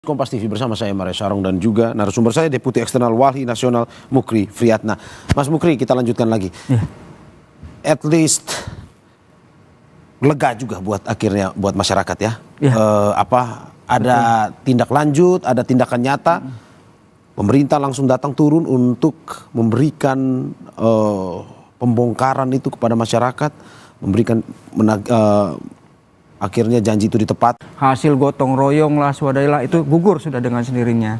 Kompas TV bersama saya Maria Sarong dan juga narasumber saya Deputi Eksternal Walhi Nasional Mukri Friyatna. Mas Mukri, kita lanjutkan lagi. At least lega juga buat akhirnya buat masyarakat ya. Ada tindak lanjut, ada tindakan nyata. Pemerintah langsung datang turun untuk memberikan pembongkaran itu kepada masyarakat, memberikan akhirnya janji itu ditepat. Hasil gotong royong lah, swadaya itu gugur sudah dengan sendirinya.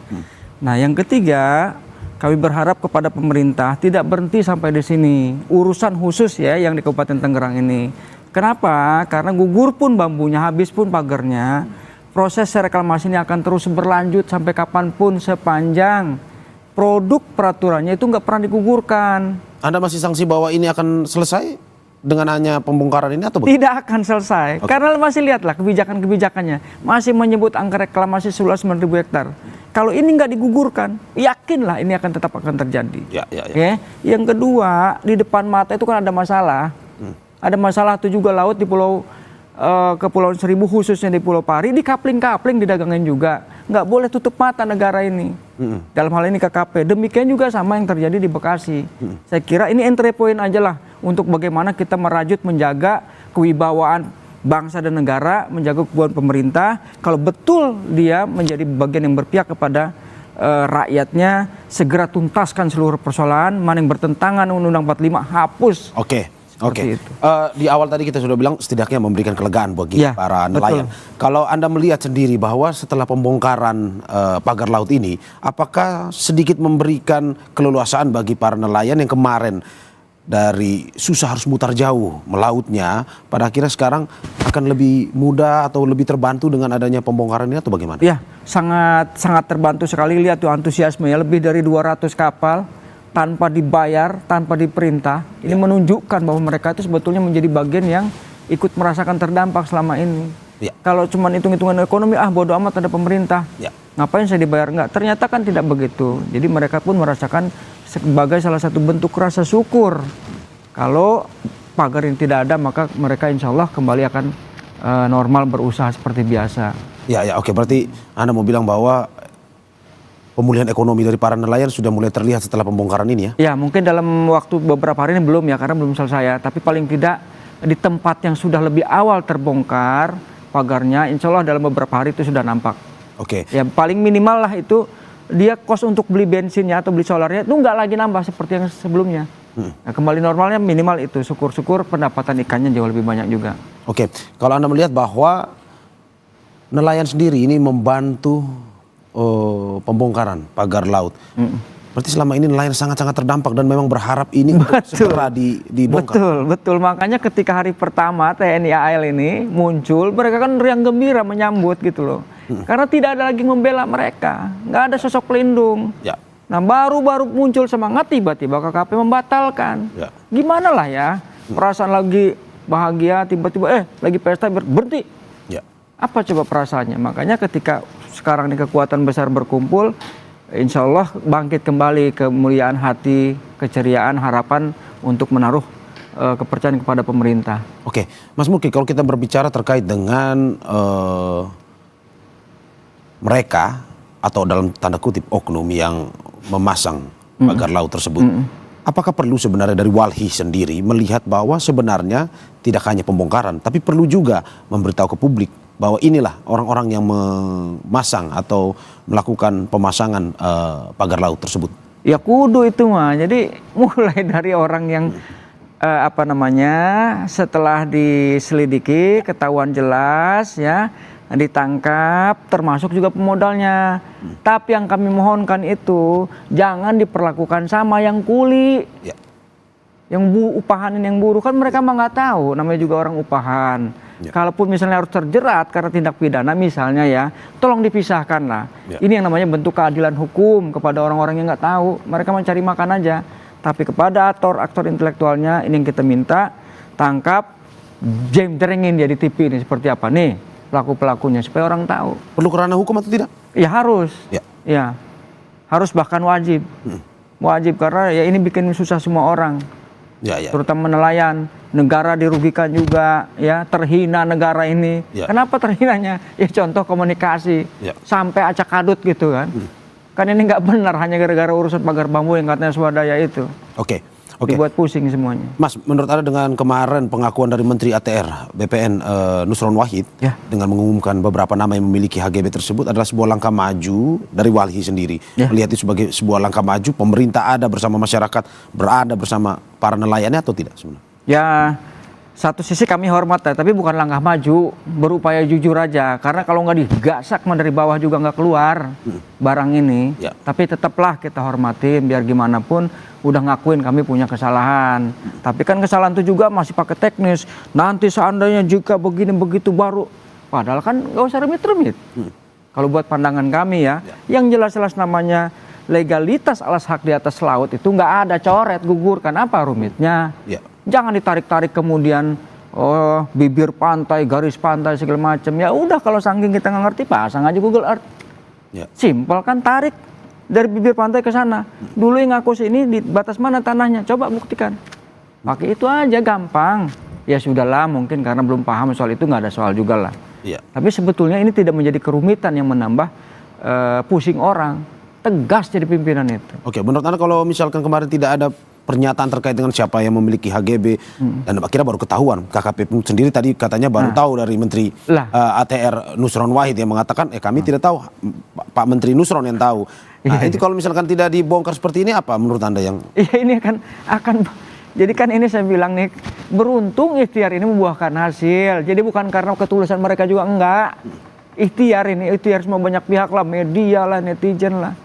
Nah, yang ketiga, kami berharap kepada pemerintah tidak berhenti sampai di sini. Urusan khusus ya yang di Kabupaten Tangerang ini. Kenapa? Karena gugur pun bambunya, habis pun pagarnya. Proses reklamasi ini akan terus berlanjut sampai kapanpun sepanjang produk peraturannya itu nggak pernah digugurkan. Anda masih sanksi bahwa ini akan selesai dengan hanya pembongkaran ini atau tidak akan selesai? Karena masih lihatlah kebijakan-kebijakannya masih menyebut angka reklamasi seluas 9.000 hektar. Kalau ini nggak digugurkan, yakinlah ini akan tetap akan terjadi. Okay? Yang kedua, di depan mata itu kan ada masalah. Ada masalah itu juga laut di Kepulauan Seribu, khususnya di Pulau Pari, di kapling-kapling didagangin juga. Nggak boleh tutup mata negara ini. Dalam hal ini KKP. Demikian juga sama yang terjadi di Bekasi. Saya kira ini entry point aja lah untuk bagaimana kita merajut menjaga kewibawaan bangsa dan negara, menjaga kewibawaan pemerintah. Kalau betul dia menjadi bagian yang berpihak kepada rakyatnya, segera tuntaskan seluruh persoalan. Mana yang bertentangan Undang-Undang 45 hapus. Oke. Di awal tadi kita sudah bilang setidaknya memberikan kelegaan bagi para nelayan. Kalau Anda melihat sendiri bahwa setelah pembongkaran pagar laut ini, apakah sedikit memberikan keleluasaan bagi para nelayan yang kemarin dari susah harus mutar jauh melautnya, pada akhirnya sekarang akan lebih mudah atau lebih terbantu dengan adanya pembongkaran ini atau bagaimana? Ya, sangat terbantu sekali. Lihat tuh antusiasme ya, lebih dari 200 kapal tanpa dibayar, tanpa diperintah. Ini menunjukkan bahwa mereka itu sebetulnya menjadi bagian yang ikut merasakan terdampak selama ini. Kalau cuma hitung-hitungan ekonomi, bodo amat ada pemerintah. Ngapain saya dibayar? Enggak. Ternyata kan tidak begitu. Jadi mereka pun merasakan sebagai salah satu bentuk rasa syukur. Kalau pagar ini tidak ada, maka mereka insya Allah kembali akan normal berusaha seperti biasa. Oke. Berarti Anda mau bilang bahwa pemulihan ekonomi dari para nelayan sudah mulai terlihat setelah pembongkaran ini ya? Ya, mungkin dalam waktu beberapa hari ini belum ya, karena belum selesai ya. Tapi paling tidak di tempat yang sudah lebih awal terbongkar pagarnya, insya Allah dalam beberapa hari itu sudah nampak. Oke. Ya, paling minimal lah itu dia kos untuk beli bensinnya atau beli solarnya itu nggak lagi nambah seperti yang sebelumnya. Nah, kembali normalnya minimal itu. Syukur-syukur pendapatan ikannya jauh lebih banyak juga. Oke, kalau Anda melihat bahwa nelayan sendiri ini membantu pembongkaran pagar laut. Berarti selama ini nelayan sangat-sangat terdampak dan memang berharap ini segera dibongkar. Betul. Makanya ketika hari pertama TNI AL ini muncul, mereka kan riang gembira menyambut gitu loh. Karena tidak ada lagi membela mereka, nggak ada sosok pelindung. Nah, baru muncul semangat, tiba-tiba KKP membatalkan. Gimana lah ya, perasaan lagi bahagia, tiba-tiba lagi pesta berhenti. Apa coba perasaannya? Makanya ketika sekarang ini kekuatan besar berkumpul, insya Allah bangkit kembali kemuliaan hati, keceriaan, harapan untuk menaruh kepercayaan kepada pemerintah. Oke, Mas Mukri, kalau kita berbicara terkait dengan mereka atau dalam tanda kutip oknum yang memasang pagar laut tersebut, apakah perlu sebenarnya dari Walhi sendiri melihat bahwa sebenarnya tidak hanya pembongkaran, tapi perlu juga memberitahu ke publik bahwa inilah orang-orang yang memasang atau melakukan pemasangan pagar laut tersebut? Ya kudu itu mah. Jadi mulai dari orang yang setelah diselidiki ketahuan jelas ya, ditangkap, termasuk juga pemodalnya. Tapi yang kami mohonkan itu jangan diperlakukan sama yang kuli. Yang upahanin yang buruh, kan mereka mah nggak tahu, namanya juga orang upahan. Kalaupun misalnya harus terjerat karena tindak pidana misalnya ya, tolong dipisahkan lah. Ini yang namanya bentuk keadilan hukum kepada orang-orang yang nggak tahu. Mereka mencari makan aja. Tapi kepada aktor intelektualnya ini yang kita minta, tangkap, jemterengin dia di TV ini seperti apa nih pelaku-pelakunya supaya orang tahu. Perlu kerana hukum atau tidak? Ya harus. Ya. Harus bahkan wajib. Wajib karena ya ini bikin susah semua orang. Terutama nelayan. negara dirugikan juga, ya, terhina negara ini. Kenapa terhinanya? Ya contoh komunikasi, sampai acak adut gitu kan. Kan ini nggak benar hanya gara-gara urusan pagar bambu yang katanya swadaya itu. Dibuat pusing semuanya. Mas, menurut Anda dengan kemarin pengakuan dari Menteri ATR BPN Nusron Wahid dengan mengumumkan beberapa nama yang memiliki HGB tersebut adalah sebuah langkah maju dari Walhi sendiri. Melihat itu sebagai sebuah langkah maju, pemerintah ada bersama masyarakat, berada bersama para nelayannya atau tidak sebenarnya? Ya, satu sisi kami hormat ya, tapi bukan langkah maju, berupaya jujur aja. Karena kalau nggak digasak dari bawah juga nggak keluar barang ini. Tapi tetaplah kita hormatin, biar gimana pun udah ngakuin kami punya kesalahan. Tapi kan kesalahan itu juga masih pakai teknis. Nanti seandainya jika begini begitu baru, padahal kan nggak usah rumit-rumit. Kalau buat pandangan kami ya, yang jelas-jelas namanya legalitas alas hak di atas laut itu nggak ada coret, gugurkan, apa rumitnya? Jangan ditarik-tarik kemudian bibir pantai, garis pantai segala macam. Ya udah, kalau saking kita nggak ngerti, pasang aja Google Earth. Simpel kan, tarik dari bibir pantai ke sana. Dulu yang ngaku sini di batas mana tanahnya, coba buktikan. Pakai itu aja, gampang. Ya sudahlah, mungkin karena belum paham soal itu, nggak ada soal juga lah. Tapi sebetulnya ini tidak menjadi kerumitan yang menambah pusing orang. Tegas jadi pimpinan itu. Menurut Anda kalau misalkan kemarin tidak ada pernyataan terkait dengan siapa yang memiliki HGB dan akhirnya baru ketahuan, KKP sendiri tadi katanya baru tahu dari Menteri ATR Nusron Wahid yang mengatakan kami tidak tahu, Pak Menteri Nusron yang tahu. Itu kalau misalkan tidak dibongkar seperti ini, apa menurut Anda yang? Ini akan jadi kan ini saya bilang nih, beruntung ikhtiar ini membuahkan hasil. Jadi bukan karena ketulusan mereka juga, enggak. Ikhtiar semua banyak pihak lah, media lah, netizen lah.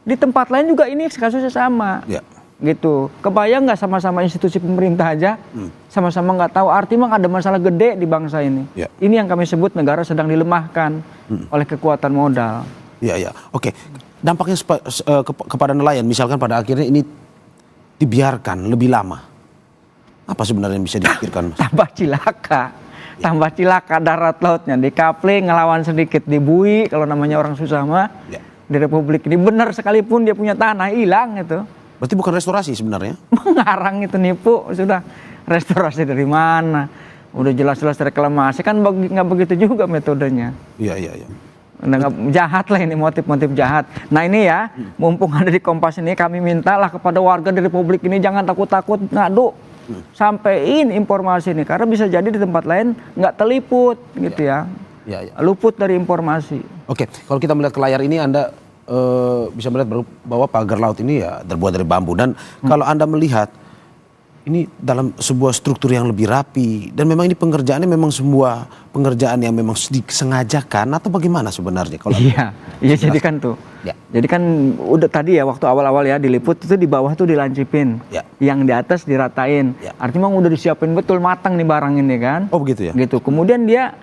Di tempat lain juga ini kasusnya sama. Gitu. Kebayang nggak sama-sama institusi pemerintah aja, sama-sama nggak tahu, artinya ada masalah gede di bangsa ini. Ini yang kami sebut negara sedang dilemahkan oleh kekuatan modal. Dampaknya kepada nelayan, misalkan pada akhirnya ini dibiarkan lebih lama, apa sebenarnya yang bisa dipikirkan, Mas? Tambah cilaka darat lautnya, di Kapling ngelawan sedikit, di Bui kalau namanya orang susah mah, di Republik ini benar sekalipun dia punya tanah hilang itu. Berarti bukan restorasi sebenarnya? Mengarang itu, nipu. Sudah, restorasi dari mana? Udah jelas-jelas reklamasi, kan nggak begitu juga metodenya. Jahat lah ini, motif-motif jahat. Nah ini ya, mumpung ada di Kompas ini, kami mintalah kepada warga di Republik ini jangan takut-takut ngadu. Sampein informasi ini, karena bisa jadi di tempat lain nggak terliput gitu ya. Luput dari informasi. Kalau kita melihat ke layar ini, Anda bisa melihat bahwa pagar laut ini ya terbuat dari bambu, dan kalau Anda melihat ini dalam sebuah struktur yang lebih rapi, dan memang ini pengerjaannya memang sebuah pengerjaan yang memang disengajakan atau bagaimana sebenarnya? Kalau jadi kan tuh, jadi kan udah tadi ya waktu awal-awal ya diliput itu di bawah tuh dilancipin, yang di atas diratain, artinya memang udah disiapin betul, matang nih barang ini kan. Begitu ya. Gitu. Kemudian dia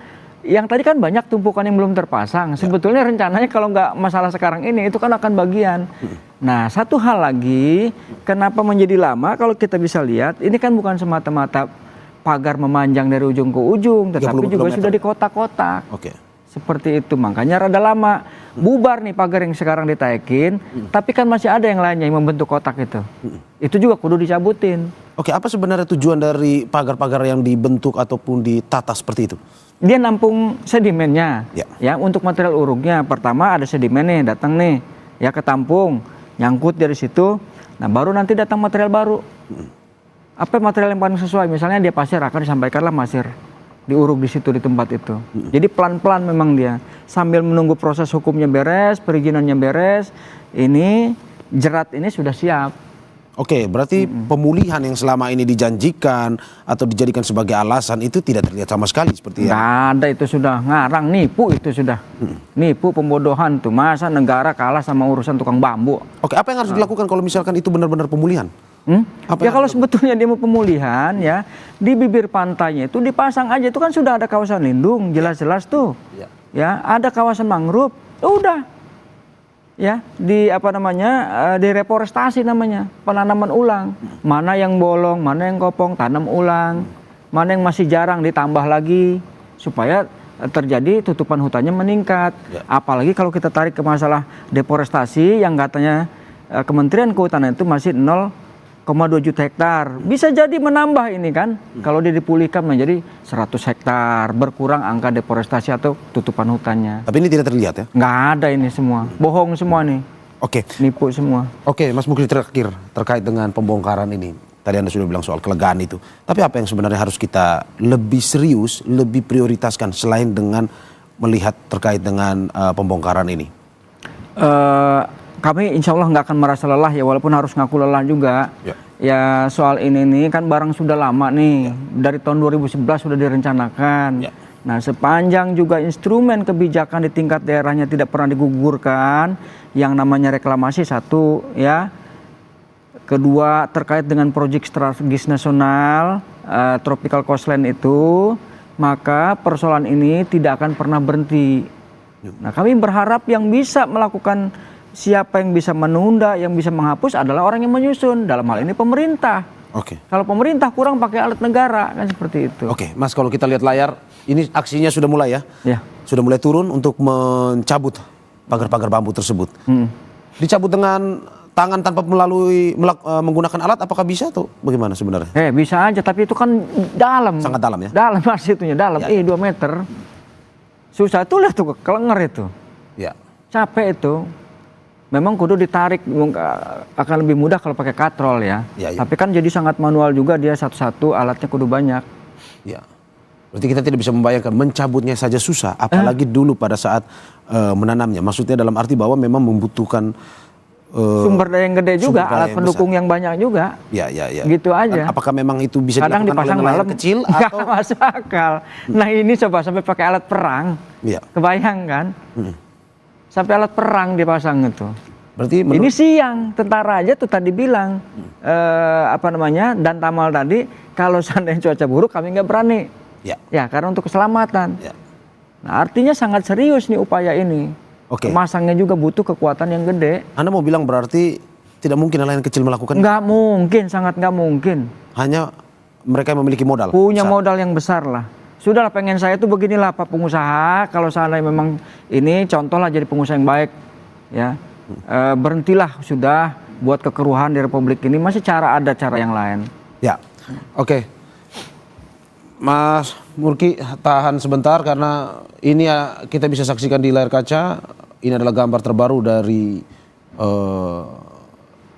yang tadi kan banyak tumpukan yang belum terpasang. Sebetulnya rencananya kalau nggak masalah sekarang ini, itu kan akan bagian. Nah, satu hal lagi, kenapa menjadi lama? Kalau kita bisa lihat, ini kan bukan semata-mata pagar memanjang dari ujung ke ujung, tetapi juga sudah di kotak-kotak. Seperti itu, makanya rada lama. Bubar nih pagar yang sekarang ditaikin, tapi kan masih ada yang lainnya yang membentuk kotak itu. Itu juga kudu dicabutin. Apa sebenarnya tujuan dari pagar-pagar yang dibentuk ataupun ditata seperti itu? Dia nampung sedimennya, ya untuk material uruknya. Pertama ada sedimen nih, datang nih, ya ketampung, nyangkut dari situ. Nah baru nanti datang material baru. Apa material yang paling sesuai? Misalnya dia pasir, akan disampaikanlah pasir, diuruk di situ di tempat itu. Jadi pelan-pelan memang dia, sambil menunggu proses hukumnya beres, perizinannya beres. Ini jerat ini sudah siap. Berarti pemulihan yang selama ini dijanjikan atau dijadikan sebagai alasan itu tidak terlihat sama sekali seperti yang... Nggak ada, itu sudah ngarang, nipu itu sudah. Nipu, pembodohan tuh. Masa negara kalah sama urusan tukang bambu? Apa yang harus dilakukan kalau misalkan itu benar-benar pemulihan? Ya kalau sebetulnya dia mau pemulihan ya, di bibir pantainya itu dipasang aja, itu kan sudah ada kawasan lindung, jelas-jelas tuh. Ya, ada kawasan mangrove, udah. Ya, direforestasi namanya, penanaman ulang. Mana yang bolong, mana yang kopong, tanam ulang. Mana yang masih jarang ditambah lagi supaya terjadi tutupan hutannya meningkat. Apalagi kalau kita tarik ke masalah deforestasi yang katanya Kementerian Kehutanan itu masih 0,0 juta hektar. Bisa jadi menambah ini kan, kalau dia dipulihkan menjadi 100 hektar, berkurang angka deforestasi atau tutupan hutannya. Tapi ini tidak terlihat ya? Nggak ada ini semua, bohong semua nih. Oke. Nipu semua. Oke, Mas Mukri, terakhir terkait dengan pembongkaran ini. Tadi Anda sudah bilang soal kelegaan itu. Tapi apa yang sebenarnya harus kita lebih serius, lebih prioritaskan selain dengan melihat terkait dengan pembongkaran ini? Kami insya Allah nggak akan merasa lelah ya, walaupun harus ngaku lelah juga. Ya soal ini nih kan barang sudah lama nih, dari tahun 2011 sudah direncanakan. Nah sepanjang juga instrumen kebijakan di tingkat daerahnya tidak pernah digugurkan, yang namanya reklamasi satu ya. Kedua terkait dengan proyek strategis nasional, Tropical Coastline itu, maka persoalan ini tidak akan pernah berhenti. Nah kami berharap yang bisa melakukan, siapa yang bisa menunda, yang bisa menghapus adalah orang yang menyusun. Dalam hal ini pemerintah. Kalau pemerintah kurang pakai alat negara, kan seperti itu. Mas, kalau kita lihat layar, ini aksinya sudah mulai ya? Sudah mulai turun untuk mencabut pagar-pagar bambu tersebut. Dicabut dengan tangan tanpa menggunakan alat, apakah bisa atau bagaimana sebenarnya? Bisa aja, tapi itu kan dalam. Sangat dalam ya? Dalam masih itunya, dalam. 2 meter. Susah tuh, lihat tuh, kelenger itu. Capek itu. Memang kudu ditarik, akan lebih mudah kalau pakai katrol ya. Tapi kan jadi sangat manual juga, dia satu-satu alatnya kudu banyak. Berarti kita tidak bisa membayangkan mencabutnya saja susah, apalagi dulu pada saat menanamnya. Maksudnya dalam arti bahwa memang membutuhkan sumber daya yang gede juga, alat pendukung yang banyak juga. Gitu aja. Apakah memang itu bisa kadang dilakukan dipasang oleh nelayan dalam kecil atau atau masuk akal. Nah ini coba sampai pakai alat perang. Kebayang kan? Sampai alat perang dipasang itu. Berarti ini siang, tentara aja tuh tadi bilang dan Tamal tadi, kalau seandainya cuaca buruk kami nggak berani. Ya karena untuk keselamatan. Nah artinya sangat serius nih upaya ini. Masangnya juga butuh kekuatan yang gede. Anda mau bilang berarti tidak mungkin nelayan kecil melakukan? Nggak mungkin, sangat nggak mungkin. Hanya mereka yang memiliki modal? Punya modal yang besar lah. Sudahlah, pengen saya tuh beginilah Pak pengusaha, kalau seandainya memang ini contohlah jadi pengusaha yang baik ya, berhentilah sudah buat kekeruhan di Republik ini, masih ada cara yang lain. Mas Murki, tahan sebentar karena ini ya kita bisa saksikan di layar kaca. Ini adalah gambar terbaru dari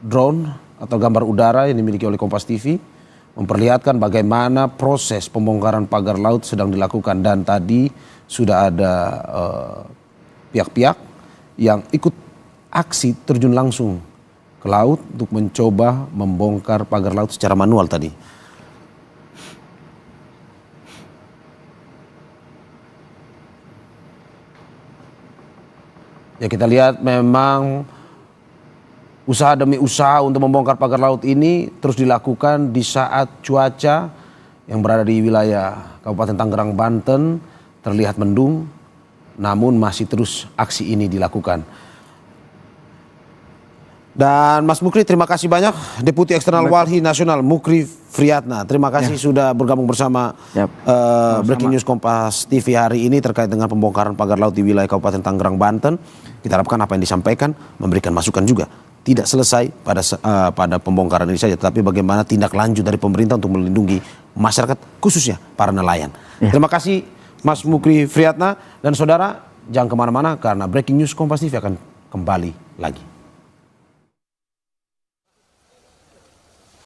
drone atau gambar udara yang dimiliki oleh Kompas TV, memperlihatkan bagaimana proses pembongkaran pagar laut sedang dilakukan, dan tadi sudah ada pihak-pihak yang ikut aksi terjun langsung ke laut untuk mencoba membongkar pagar laut secara manual tadi. Ya kita lihat memang usaha demi usaha untuk membongkar pagar laut ini terus dilakukan di saat cuaca yang berada di wilayah Kabupaten Tangerang, Banten terlihat mendung, namun masih terus aksi ini dilakukan. Dan Mas Mukri, terima kasih banyak, Deputi Eksternal Walhi Nasional Mukri Friatna. Terima kasih sudah bergabung bersama Breaking News Kompas TV hari ini terkait dengan pembongkaran pagar laut di wilayah Kabupaten Tangerang, Banten. Kita harapkan apa yang disampaikan memberikan masukan juga. Tidak selesai pada pembongkaran ini saja, tapi bagaimana tindak lanjut dari pemerintah untuk melindungi masyarakat, khususnya para nelayan. Terima kasih Mas Mukri Friatna, dan saudara jangan kemana-mana karena Breaking News Kompas TV akan kembali lagi.